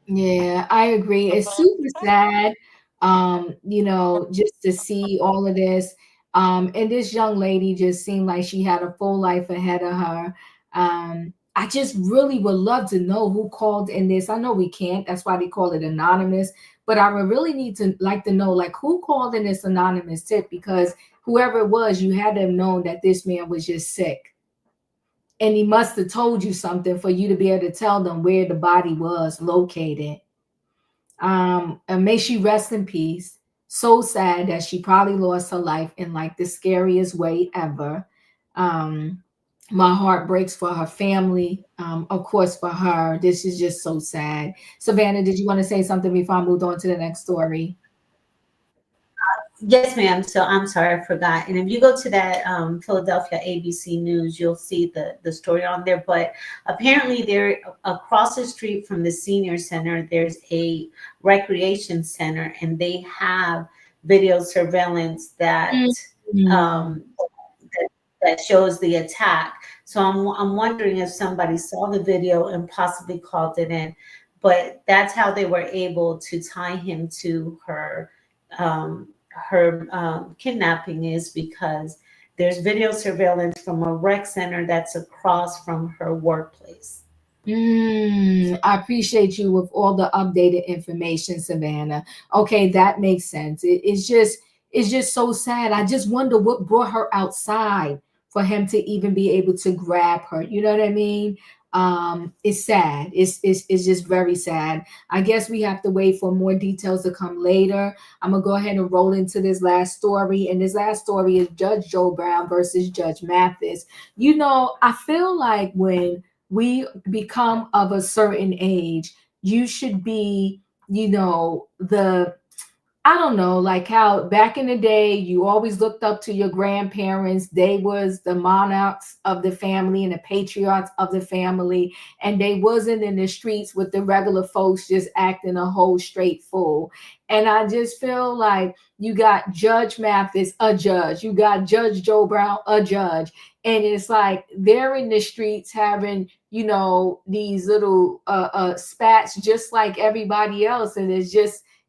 Yeah, I agree. It's super sad, just to see all of this. And this young lady just seemed like she had a full life ahead of her. I just really would love to know who called in this. I know we can't, that's why they call it anonymous, but I would really need to like to know like who called in this anonymous tip, because whoever it was, you had to have known that this man was just sick. And he must have told you something for you to be able to tell them where the body was located. And may she rest in peace. So sad that she probably lost her life in like the scariest way ever. Um, my heart breaks for her family. Of course, for her. This is just so sad. Savannah, did you want to say something before I moved on to the next story? Yes, ma'am. So I'm sorry, I forgot. And if you go to that Philadelphia ABC News, you'll see the story on there. But apparently, there across the street from the senior center, there's a recreation center, and they have video surveillance Mm. that, that shows the attack. So I'm wondering if somebody saw the video and possibly called it in. But that's how they were able to tie him to um, her kidnapping, is because there's video surveillance from a rec center that's across from her workplace. I appreciate you with all the updated information, Savannah. Okay, that makes sense. It's just so sad. I just wonder what brought her outside for him to even be able to grab her. You know what I mean? It's sad. It's just very sad. I guess we have to wait for more details to come later. I'm gonna go ahead and roll into this last story. And this last story is Judge Joe Brown versus Judge Mathis. I feel like when we become of a certain age, you should be, the I don't know, like how back in the day you always looked up to your grandparents. They was the monarchs of the family and the patriarchs of the family, and they wasn't in the streets with the regular folks just acting a whole straight fool. And I just feel like you got Judge Mathis, a judge, you got Judge Joe Brown, a judge, and it's like they're in the streets having, you know, these little spats just like everybody else, and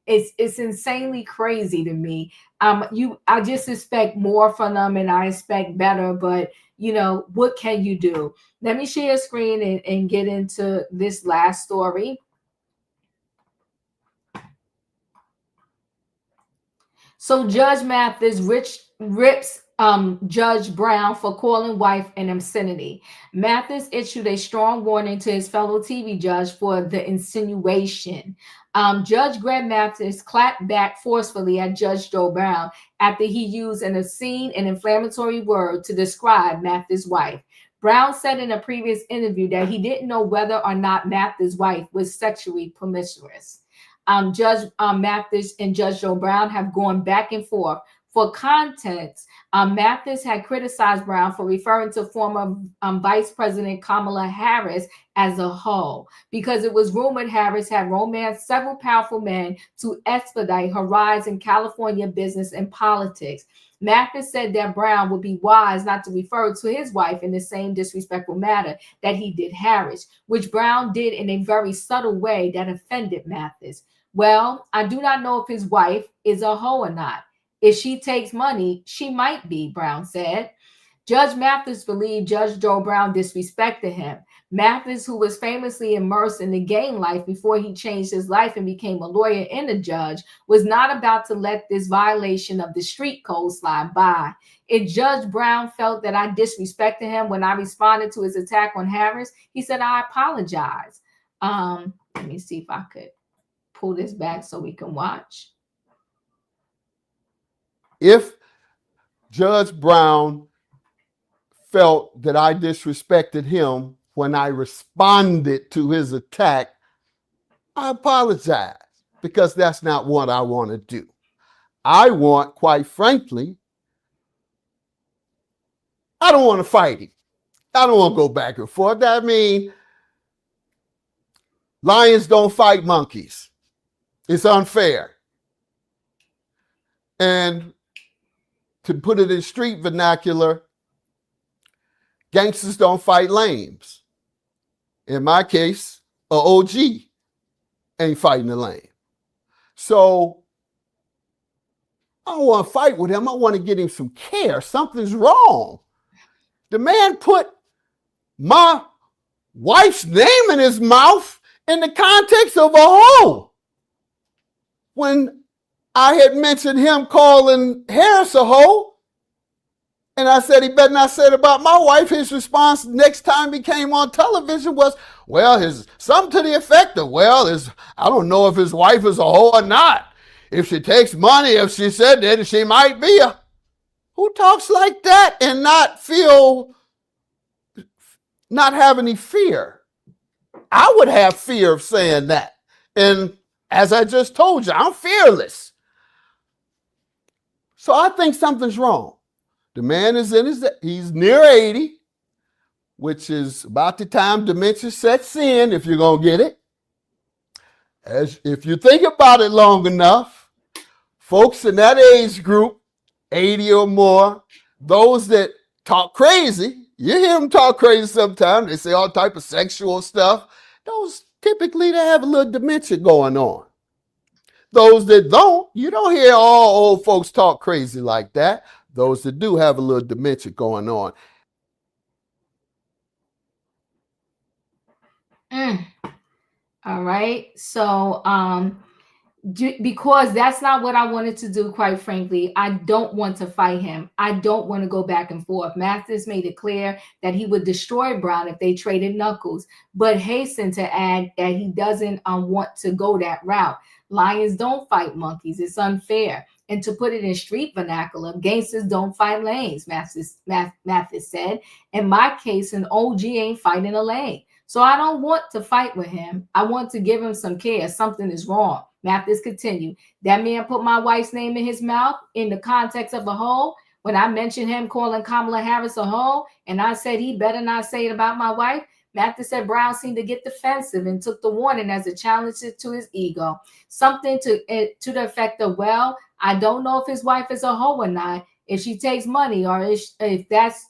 it's insanely crazy to me. I just expect more from them, and I expect better, but you know, what can you do? Let me share a screen and get into this last story. So Judge Mathis rips Judge Brown for calling wife an obscenity. Mathis issued a strong warning to his fellow TV judge for the insinuation. Judge Greg Mathis clapped back forcefully at Judge Joe Brown after he used an obscene and inflammatory word to describe Mathis' wife. Brown said in a previous interview that he didn't know whether or not Mathis' wife was sexually promiscuous. Judge Mathis and Judge Joe Brown have gone back and forth. For context, Mathis had criticized Brown for referring to former Vice President Kamala Harris as a hoe because it was rumored Harris had romanced several powerful men to expedite her rise in California business and politics. Mathis said that Brown would be wise not to refer to his wife in the same disrespectful manner that he did Harris, which Brown did in a very subtle way that offended Mathis. Well, I do not know if his wife is a hoe or not. If she takes money, she might be, Brown said. Judge Mathis believed Judge Joe Brown disrespected him. Mathis, who was famously immersed in the gang life before he changed his life and became a lawyer and a judge, was not about to let this violation of the street code slide by. If Judge Brown felt that I disrespected him when I responded to his attack on Harris, he said, I apologize. Let me see if I could pull this back so we can watch. If Judge Brown felt that I disrespected him when I responded to his attack, I apologize, because that's not what I want to do. I want, quite frankly, I don't want to fight him. I don't want to go back and forth. I mean, lions don't fight monkeys. It's unfair. And to put it in street vernacular, gangsters don't fight lames. In my case, an OG ain't fighting a lame. So I don't want to fight with him. I want to get him some care. Something's wrong. The man put my wife's name in his mouth in the context of a hoe. When I had mentioned him calling Harris a hoe, and I said he better not say it about my wife, his response next time he came on television was, well, something to the effect of, well, I don't know if his wife is a hoe or not. If she takes money, if she said that, she might be a... Who talks like that and not have any fear? I would have fear of saying that. And as I just told you, I'm fearless. So I think something's wrong. The man he's near 80, which is about the time dementia sets in, if you're going to get it. If you think about it long enough, folks in that age group, 80 or more, those that talk crazy, you hear them talk crazy sometimes, they say all type of sexual stuff, those typically they have a little dementia going on. Those that don't, you don't hear all old folks talk crazy like that. Those that do have a little dementia going on. All right. So, because that's not what I wanted to do, quite frankly. I don't want to fight him. I don't want to go back and forth. Mathis made it clear that he would destroy Brown if they traded knuckles, but hastened to add that he doesn't want to go that route. Lions don't fight monkeys. It's unfair. And to put it in street vernacular, gangsters don't fight lanes, Mathis said. In my case, an OG ain't fighting a lane. So I don't want to fight with him. I want to give him some care. Something is wrong. Mathis continued. That man put my wife's name in his mouth in the context of a hoe. When I mentioned him calling Kamala Harris a hoe, and I said he better not say it about my wife, Mathis said Brown seemed to get defensive and took the warning as a challenge to his ego. Something to the effect of, well, I don't know if his wife is a hoe or not. If she takes money, or if that's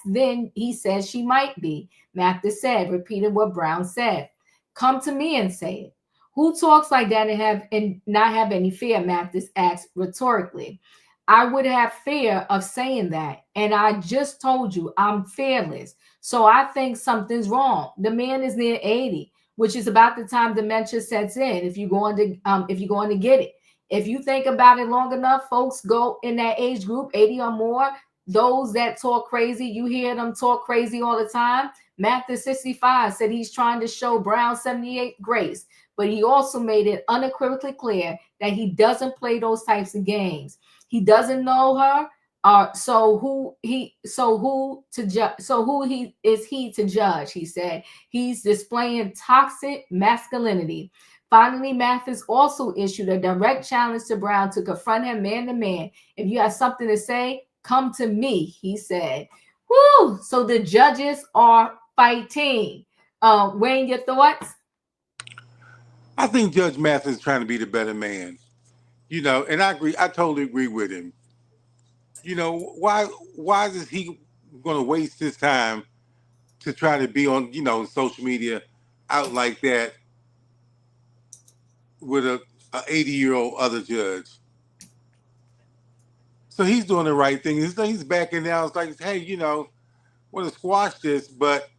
then he says she might be. Mathis said, repeating what Brown said. Come to me and say it. Who talks like that and not have any fear? Mathis asked rhetorically. I would have fear of saying that. And I just told you I'm fearless. So I think something's wrong. The man is near 80, which is about the time dementia sets in if you're going to get it. If you think about it long enough, folks go in that age group, 80 or more, those that talk crazy, you hear them talk crazy all the time. Mathis 65 said he's trying to show Brown 78 grace, but he also made it unequivocally clear that he doesn't play those types of games. He doesn't know her. So who is he to judge? He said he's displaying toxic masculinity. Finally, Mathis also issued a direct challenge to Brown to confront him man to man. If you have something to say, come to me, he said. Woo! So the judges are fighting. Wayne, your thoughts? I think Judge Mathis is trying to be the better man. And I agree. I totally agree with him. Why is he going to waste his time to try to be on, social media out like that with a 80-year-old other judge? So he's doing the right thing. He's backing down. It's like, hey, want to squash this, but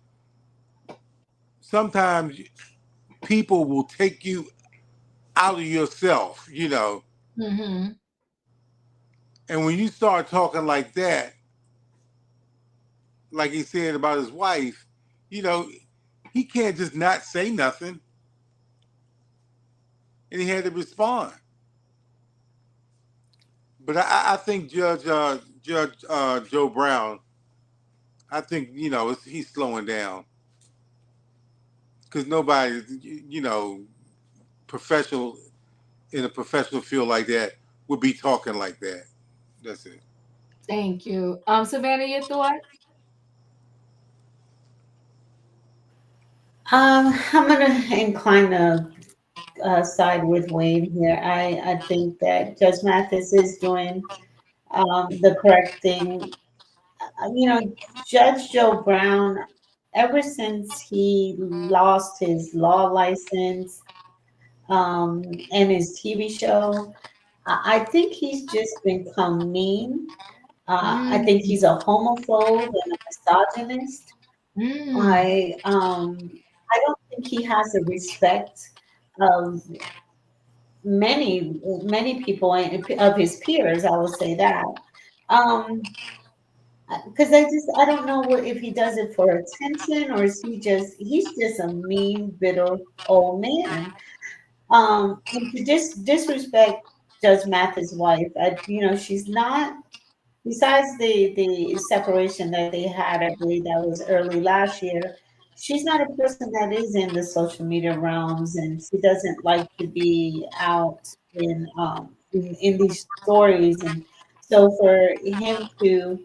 sometimes people will take you out of yourself, Mm-hmm. And when you start talking like that, like he said about his wife, he can't just not say nothing. And he had to respond. But I think Judge Joe Brown, I think, he's slowing down. Because nobody, professional in a professional field like that would be talking like that. That's it. Thank you. Savannah, your thought? I'm gonna incline to side with Wayne here. I think that Judge Mathis is doing the correct thing. Judge Joe Brown, ever since he lost his law license and his TV show, I think he's just become mean. I think he's a homophobe and a misogynist. I don't think he has the respect of many people of his peers. I will say that. Because I don't know if he does it for attention or is he's just a mean, bitter old man. And to disrespect Judge Mathis' wife, she's not. Besides the separation that they had, I believe that was early last year. She's not a person that is in the social media realms, and she doesn't like to be out in these stories. And so for him to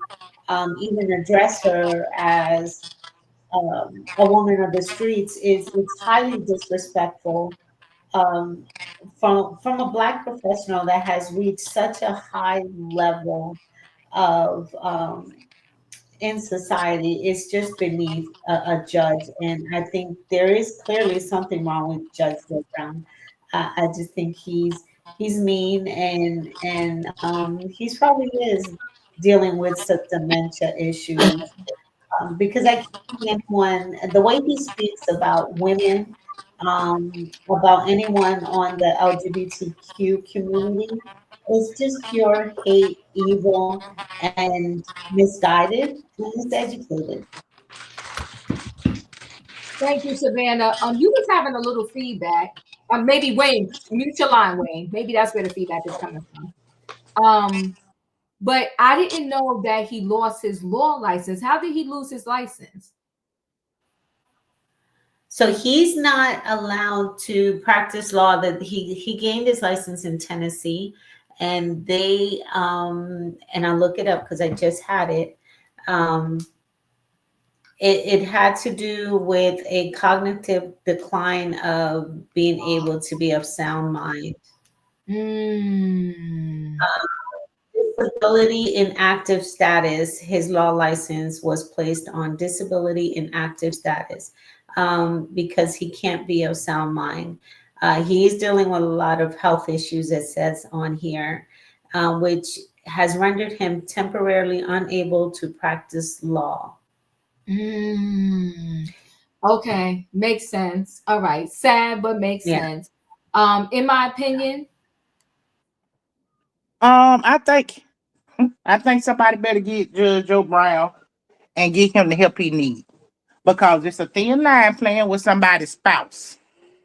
even address her as a woman of the streets it's highly disrespectful from a Black professional that has reached such a high level of in society. It's just beneath a judge, and I think there is clearly something wrong with Judge Joe Brown. I just think he's mean, and he's probably is dealing with some dementia issues because I can't see anyone the way he speaks about women, about anyone on the LGBTQ community. It's just pure hate, evil, and misguided and miseducated. Thank you, Savannah. You was having a little feedback. Maybe Wayne, mute your line, Wayne. Maybe that's where the feedback is coming from. But I didn't know that he lost his law license. How did he lose his license? So he's not allowed to practice law. That he gained his license in Tennessee, and they and I'll look it up because I just had it. It had to do with a cognitive decline of being able to be of sound mind. Disability inactive status. His law license was placed on disability inactive status because he can't be of sound mind. He's dealing with a lot of health issues, it says on here, which has rendered him temporarily unable to practice law. Okay, makes sense. All right, sad but makes sense. In my opinion, I think somebody better get Judge Joe Brown and get him the help he needs, because it's a thin line playing with somebody's spouse,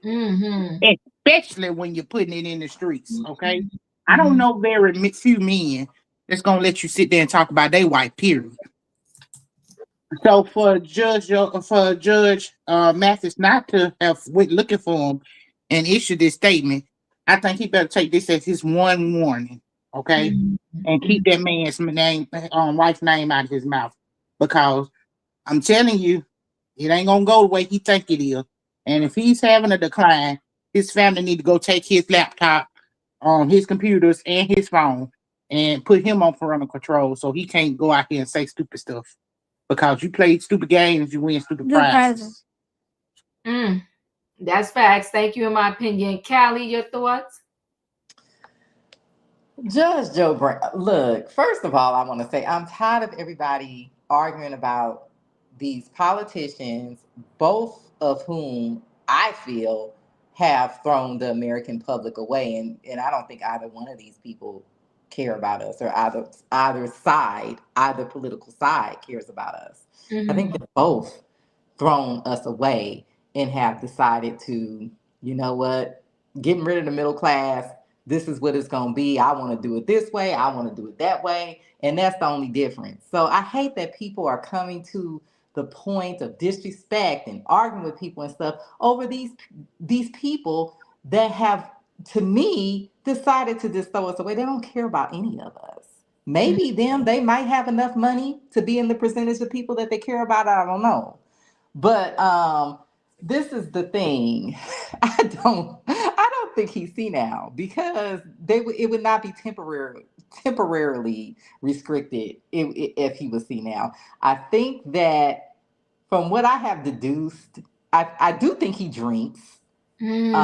especially when you're putting it in the streets. Okay, I don't know very few men that's gonna let you sit there and talk about their wife. Period. So for Judge Mathis not to have went looking for him and issued this statement, I think he better take this as his one warning, okay, and keep that man's name, wife's name out of his mouth, because I'm telling you, it ain't gonna go the way he think it is. And if he's having a decline, his family need to go take his laptop, his computers, and his phone, and put him on parental control so he can't go out here and say stupid stuff. Because you play stupid games, you win stupid prizes. That's facts. Thank you. In my opinion, Callie, your thoughts? Judge Joe Brown. Look, first of all, I want to say I'm tired of everybody arguing about these politicians, both of whom I feel have thrown the American public away, and I don't think either one of these people care about us, or either political side cares about us. I think they're both thrown us away and have decided to, you know what, getting rid of the middle class. This is what it's going to be. I want to do it this way. I want to do it that way. And that's the only difference. So I hate that people are coming to the point of disrespect and arguing with people and stuff over these people that have, to me, decided to just throw us away. They don't care about any of us. Maybe they might have enough money to be in the percentage of people that they care about. I don't know. But this is the thing. I don't think he's senile, because it would not be temporarily restricted if he was senile. I think that from what I have deduced, I do think he drinks. And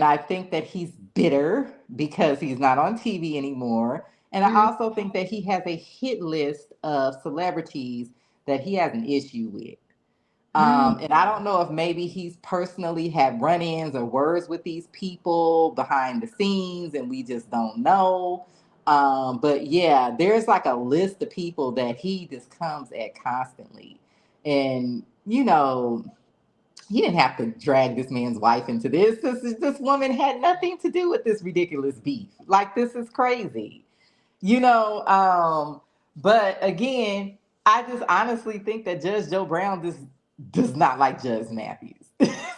I think that he's bitter because he's not on TV anymore. And I also think that he has a hit list of celebrities that he has an issue with. And I don't know if maybe he's personally had run-ins or words with these people behind the scenes and we just don't know. But yeah, there's like a list of people that he just comes at constantly. And, you know, he didn't have to drag this man's wife into this. This woman had nothing to do with this ridiculous beef. Like, this is crazy. You know, but again, I just honestly think that Judge Joe Brown just does not like Judge Mathis.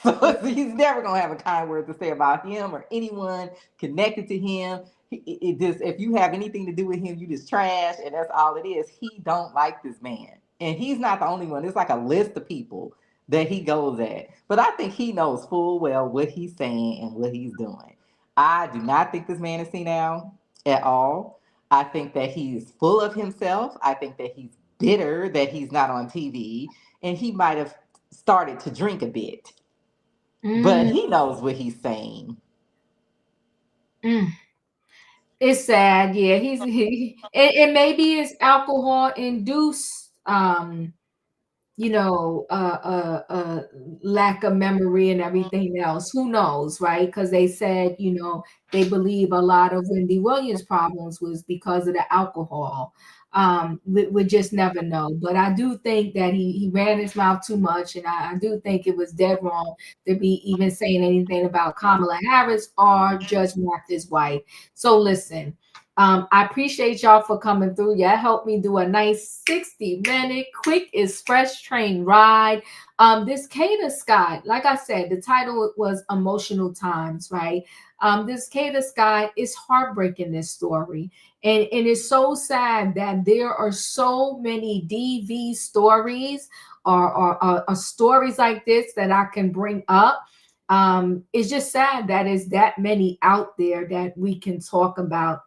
So he's never gonna have a kind word to say about him or anyone connected to him. It just, if you have anything to do with him, you just trash, and that's all it is. He don't like this man, and he's not the only one. It's like a list of people that he goes at. But I think he knows full well what he's saying and what he's doing. I do not think this man is senile at all. I think that he's full of himself. I think that he's bitter that he's not on TV, and he might have started to drink a bit. But he knows what he's saying. It's sad. Yeah, it maybe is alcohol induced, lack of memory and everything else. Who knows, right? Because they said, they believe a lot of Wendy Williams' problems was because of the alcohol. We just never know. But I do think that he ran his mouth too much, and I do think it was dead wrong to be even saying anything about Kamala Harris or Judge Mathis' wife. So listen, I appreciate y'all for coming through. Y'all helped me do a nice 60-minute quick express train ride. This Kada Scott, like I said, the title was Emotional Times, right? This Kada Scott is heartbreaking, this story. And it's so sad that there are so many DV stories or stories like this that I can bring up. It's just sad that it's that many out there that we can talk about.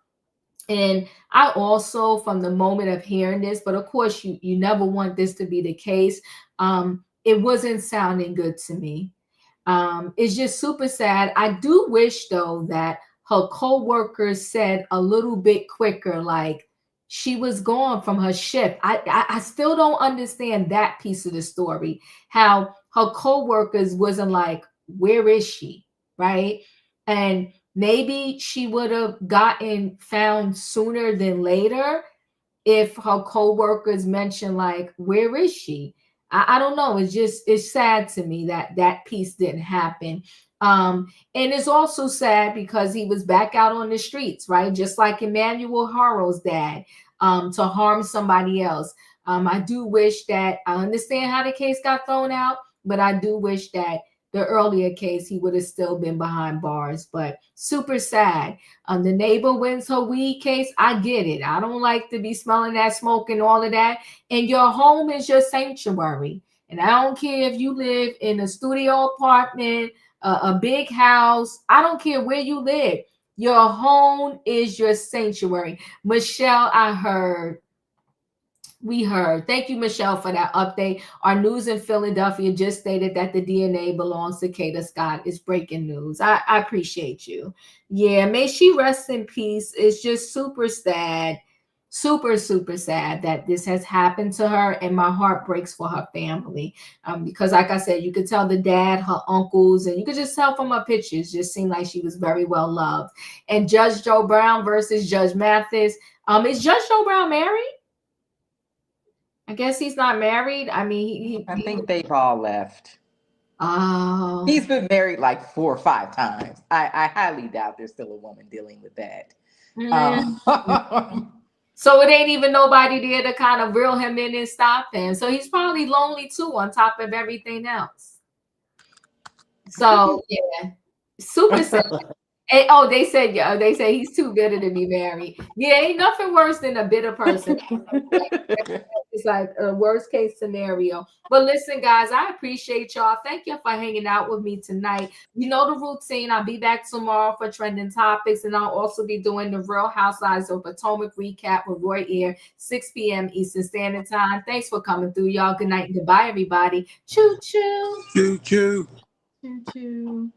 And I also, from the moment of hearing this, but of course you never want this to be the case, it wasn't sounding good to me. It's just super sad. I do wish though that her co-workers said a little bit quicker, like she was gone from her shift. I still don't understand that piece of the story, how her co-workers wasn't like, where is she? Right. And maybe she would have gotten found sooner than later if her co-workers mentioned, like, where is she? I don't know. It's sad to me that that piece didn't happen. And it's also sad because he was back out on the streets, right? Just like Emmanuel Harrow's dad, to harm somebody else. I do wish that, I understand how the case got thrown out, but I do wish that the earlier case, he would have still been behind bars. But super sad. The neighbor wins her weed case. I get it. I don't like to be smelling that smoke and all of that. And your home is your sanctuary. And I don't care if you live in a studio apartment, a big house. I don't care where you live. Your home is your sanctuary. Michelle, we heard. Thank you, Michelle, for that update. Our news in Philadelphia just stated that the DNA belongs to Kada Scott. It's breaking news. I appreciate you. Yeah, may she rest in peace. It's just super sad. Super, super sad that this has happened to her, and my heart breaks for her family. Because like I said, you could tell the dad, her uncles, and you could just tell from her pictures, just seemed like she was very well loved. And Judge Joe Brown versus Judge Mathis. Is Judge Joe Brown married? I guess he's not married. I mean, I think they've all left. Oh. He's been married like 4 or 5 times. I highly doubt there's still a woman dealing with that. So it ain't even nobody there to kind of reel him in and stop him. So he's probably lonely too, on top of everything else. So yeah, super sad. And, they say he's too bitter to be married. Yeah, ain't nothing worse than a bitter person. It's like a worst case scenario. But listen, guys, I appreciate y'all. Thank you for hanging out with me tonight. You know the routine. I'll be back tomorrow for trending topics, and I'll also be doing the Real Housewives of Potomac recap with Roy Air, 6 p.m. Eastern Standard Time. Thanks for coming through, y'all. Good night and goodbye, everybody. Choo choo. Choo choo. Choo choo.